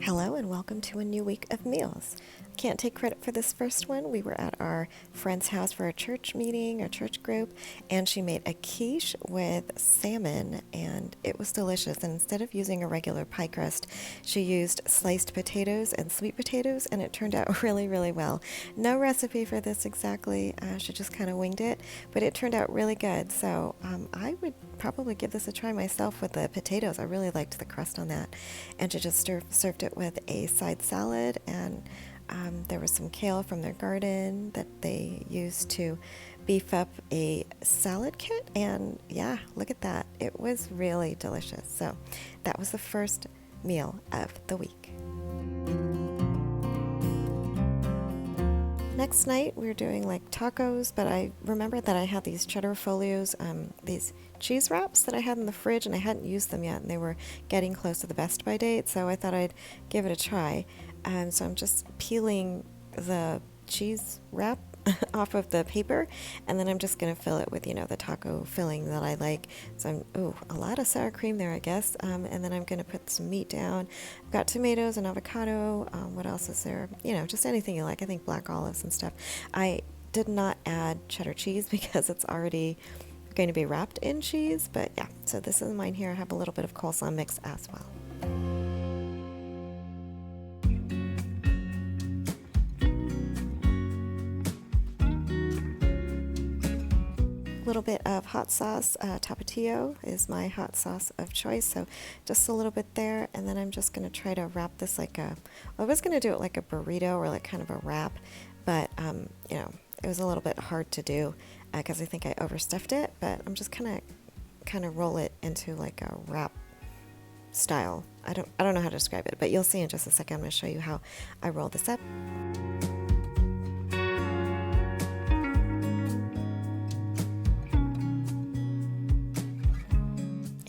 Hello and welcome to a new week of meals. Can't take credit for this first one. We were at our friend's house for a church meeting, our church group, and she made a quiche with salmon, and it was delicious. And instead of using a regular pie crust, she used sliced potatoes and sweet potatoes, and it turned out really, really well. No recipe for this exactly. She just kind of winged it, but it turned out really good. So I would probably give this a try myself with the potatoes. I really liked the crust on that. And she just served it with a side salad, and there was some kale from their garden that they used to beef up a salad kit. And yeah, look at that. It was really delicious. So that was the first meal of the week. Next night we were doing like tacos, but I remembered that I had these cheddar folios, these cheese wraps that I had in the fridge, and I hadn't used them yet, and they were getting close to the best by date, so I thought I'd give it a try. So I'm just peeling the cheese wrap off of the paper, and then I'm just going to fill it with, the taco filling that I like. So a lot of sour cream there, I guess. And then I'm going to put some meat down. I've got tomatoes and avocado. What else is there? Just anything you like. I think black olives and stuff. I did not add cheddar cheese because it's already going to be wrapped in cheese. But yeah, so this is mine here. I have a little bit of coleslaw mix as well. Little bit of hot sauce. Tapatio is my hot sauce of choice, so just a little bit there, and then I'm just going to try to wrap this I was going to do it like a burrito or like kind of a wrap, but it was a little bit hard to do because I think I overstuffed it, but I'm just kind of roll it into like a wrap style. I don't know how to describe it, but you'll see in just a second. I'm going to show you how I roll this up.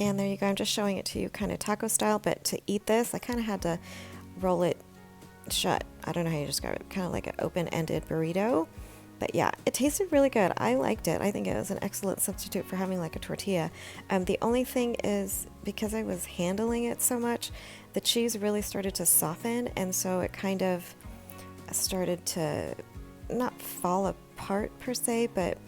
And there you go. I'm just showing it to you kind of taco style, but to eat this, I kind of had to roll it shut. I don't know how you describe it. Kind of like an open-ended burrito. But yeah, it tasted really good. I liked it. I think it was an excellent substitute for having like a tortilla. The only thing is, because I was handling it so much, the cheese really started to soften, and so it kind of started to not fall apart per se, but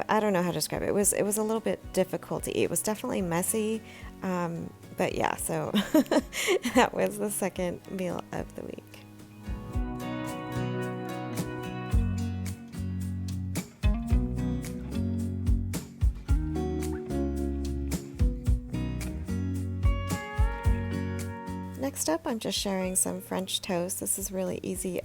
I don't know how to describe it. It was a little bit difficult to eat. It was definitely messy, but yeah, so that was the second meal of the week. Next up, I'm just sharing some French toast. This is really easy.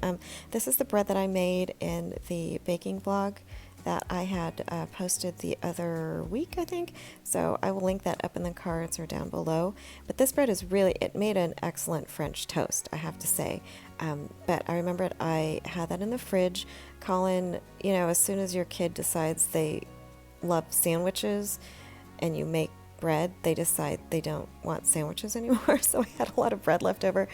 This is the bread that I made in the baking blog that I had posted the other week, I think. So I will link that up in the cards or down below. But this bread it made an excellent French toast, I have to say. But I remembered I had that in the fridge. Colin, as soon as your kid decides they love sandwiches and you make bread, they decide they don't want sandwiches anymore. So I had a lot of bread left over.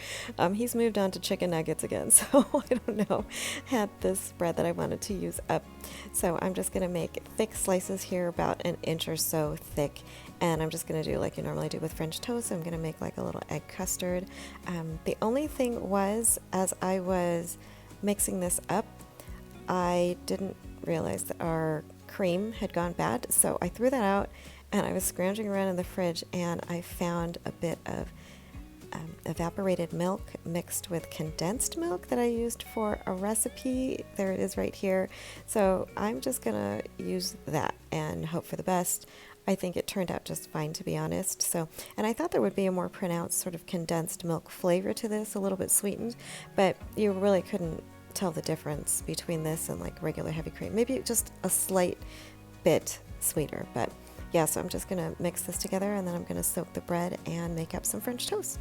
He's moved on to chicken nuggets again, so I don't know. Had this bread that I wanted to use up. So I'm just going to make thick slices here, about an inch or so thick, and I'm just going to do like you normally do with French toast. I'm going to make like a little egg custard. The only thing was, as I was mixing this up, I didn't realize that our cream had gone bad, so I threw that out. And I was scrounging around in the fridge, and I found a bit of evaporated milk mixed with condensed milk that I used for a recipe. There it is right here. So I'm just going to use that and hope for the best. I think it turned out just fine, to be honest. And I thought there would be a more pronounced sort of condensed milk flavor to this, a little bit sweetened, but you really couldn't tell the difference between this and like regular heavy cream. Maybe just a slight bit sweeter, but yeah, so I'm just going to mix this together, and then I'm going to soak the bread and make up some French toast.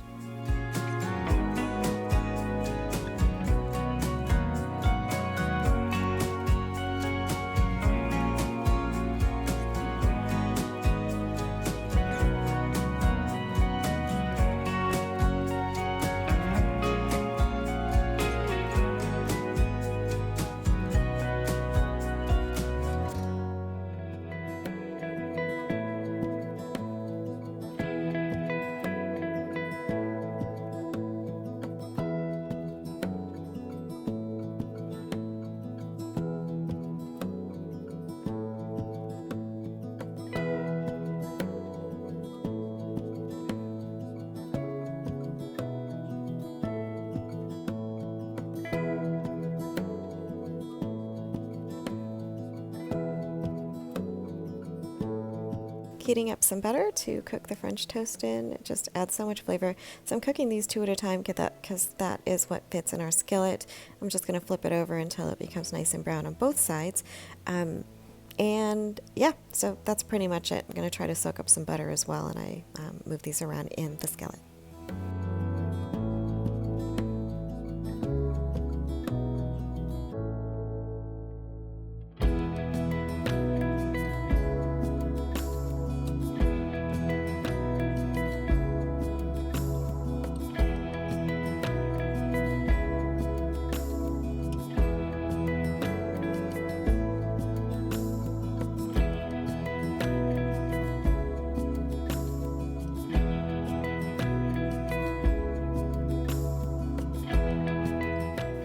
heating up some butter to cook the French toast in. It just adds so much flavor. So I'm cooking these 2 at a time because that is what fits in our skillet. I'm just going to flip it over until it becomes nice and brown on both sides. And yeah, so that's pretty much it. I'm going to try to soak up some butter as well, and I move these around in the skillet.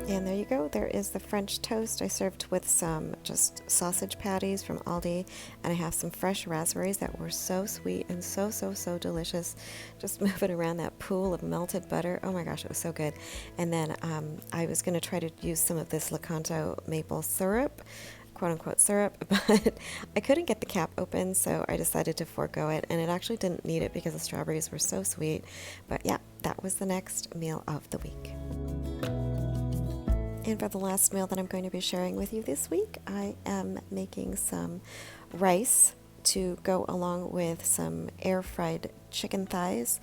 And there you go, there is the French toast. I served with some just sausage patties from Aldi, and I have some fresh raspberries that were so sweet and so delicious. Just moving around that pool of melted butter. Oh my gosh, it was so good. And then I was going to try to use some of this Lecanto maple syrup, quote unquote syrup, but I couldn't get the cap open, so I decided to forego it, and it actually didn't need it because the strawberries were so sweet. But yeah, that was the next meal of the week. And for the last meal that I'm going to be sharing with you this week, I am making some rice to go along with some air-fried chicken thighs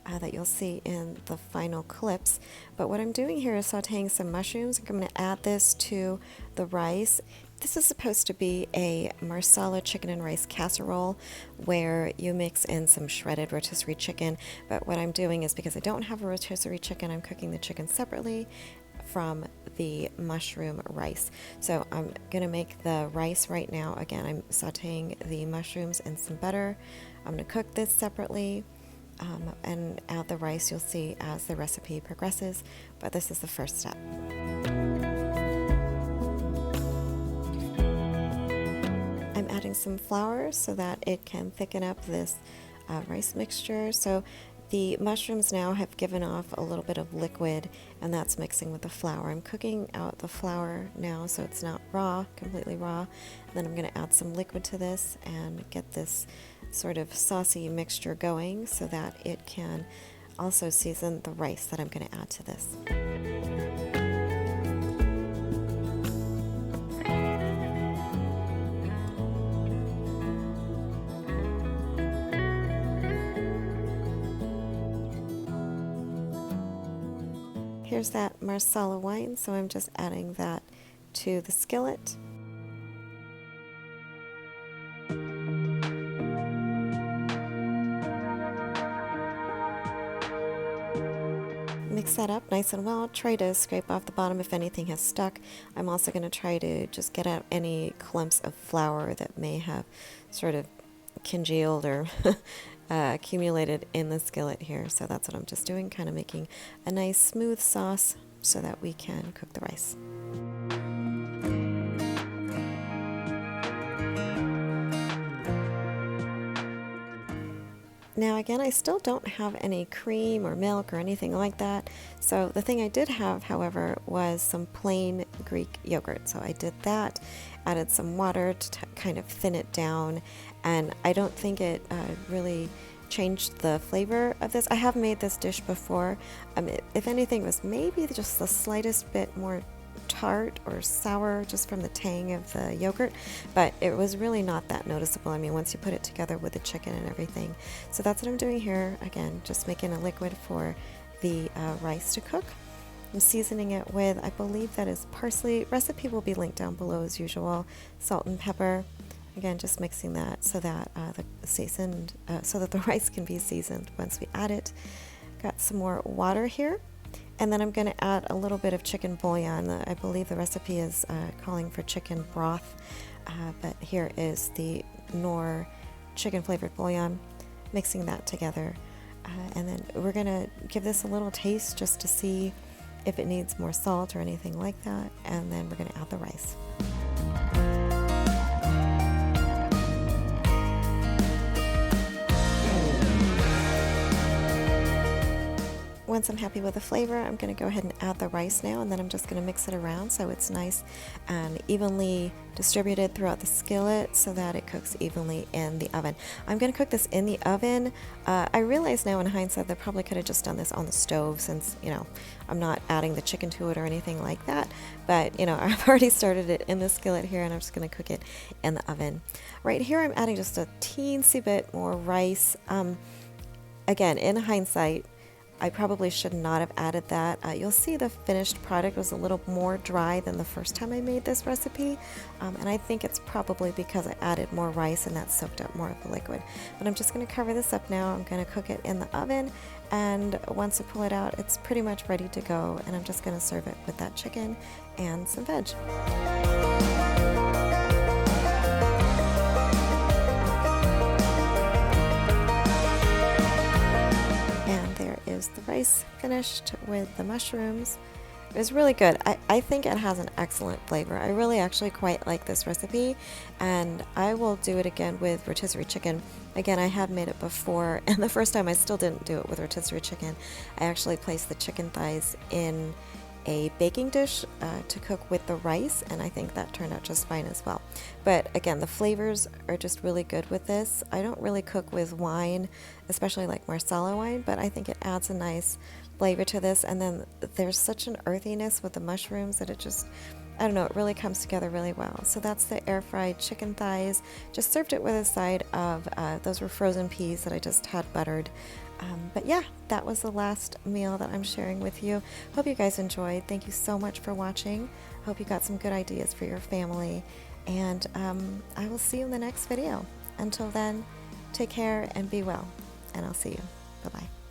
that you'll see in the final clips. But what I'm doing here is sauteing some mushrooms. I'm going to add this to the rice. This is supposed to be a Marsala chicken and rice casserole where you mix in some shredded rotisserie chicken. But what I'm doing is, because I don't have a rotisserie chicken, I'm cooking the chicken separately from the mushroom rice. So I'm gonna make the rice right now. Again, I'm sauteing the mushrooms in some butter. I'm gonna cook this separately and add the rice. You'll see as the recipe progresses, but this is the first step. I'm adding some flour so that it can thicken up this rice mixture. So the mushrooms now have given off a little bit of liquid, and that's mixing with the flour. I'm cooking out the flour now so it's not raw, completely raw. And then I'm going to add some liquid to this and get this sort of saucy mixture going so that it can also season the rice that I'm going to add to this. Here's that Marsala wine, so I'm just adding that to the skillet. Mix that up nice and well. Try to scrape off the bottom if anything has stuck. I'm also going to try to just get out any clumps of flour that may have sort of congealed or accumulated in the skillet here. So that's what I'm just doing, kind of making a nice smooth sauce so that we can cook the rice. Now again, I still don't have any cream or milk or anything like that. So the thing I did have, however, was some plain Greek yogurt. So I did that, added some water to kind of thin it down, and I don't think it really changed the flavor of this. I have made this dish before. If anything, it was maybe just the slightest bit more tart or sour just from the tang of the yogurt, but it was really not that noticeable. I mean, once you put it together with the chicken and everything. So that's what I'm doing here. Again, just making a liquid for the rice to cook. I'm seasoning it with, I believe that is parsley. Recipe will be linked down below as usual. Salt and pepper. Again, just mixing that so that so that the rice can be seasoned once we add it. Got some more water here. And then I'm going to add a little bit of chicken bouillon. I believe the recipe is calling for chicken broth, but here is the Knorr chicken flavored bouillon, mixing that together. And then we're going to give this a little taste just to see if it needs more salt or anything like that. And then we're going to add the rice. once I'm happy with the flavor, I'm going to go ahead and add the rice now, and then I'm just going to mix it around so it's nice and evenly distributed throughout the skillet so that it cooks evenly in the oven. I'm going to cook this in the oven. I realize now in hindsight that I probably could have just done this on the stove since, I'm not adding the chicken to it or anything like that. But, I've already started it in the skillet here, and I'm just going to cook it in the oven. Right here, I'm adding just a teensy bit more rice. Again, in hindsight, I probably should not have added that. You'll see the finished product was a little more dry than the first time I made this recipe, and I think it's probably because I added more rice and that soaked up more of the liquid. But I'm just going to cover this up now. I'm going to cook it in the oven, and once I pull it out, it's pretty much ready to go, and I'm just going to serve it with that chicken and some veg. Is the rice finished with the mushrooms. It was really good. I think it has an excellent flavor. I really actually quite like this recipe, and I will do it again with rotisserie chicken. Again, I have made it before, and the first time I still didn't do it with rotisserie chicken. I actually placed the chicken thighs in a baking dish to cook with the rice, and I think that turned out just fine as well. But again, the flavors are just really good with this. I don't really cook with wine, especially like Marsala wine, but I think it adds a nice flavor to this. And then there's such an earthiness with the mushrooms that it just, I don't know, it really comes together really well. So that's the air fried chicken thighs. Just served it with a side of, those were frozen peas that I just had buttered. But yeah, that was the last meal that I'm sharing with you. Hope you guys enjoyed. Thank you so much for watching. Hope you got some good ideas for your family. And I will see you in the next video. Until then, take care and be well. And I'll see you. Bye-bye.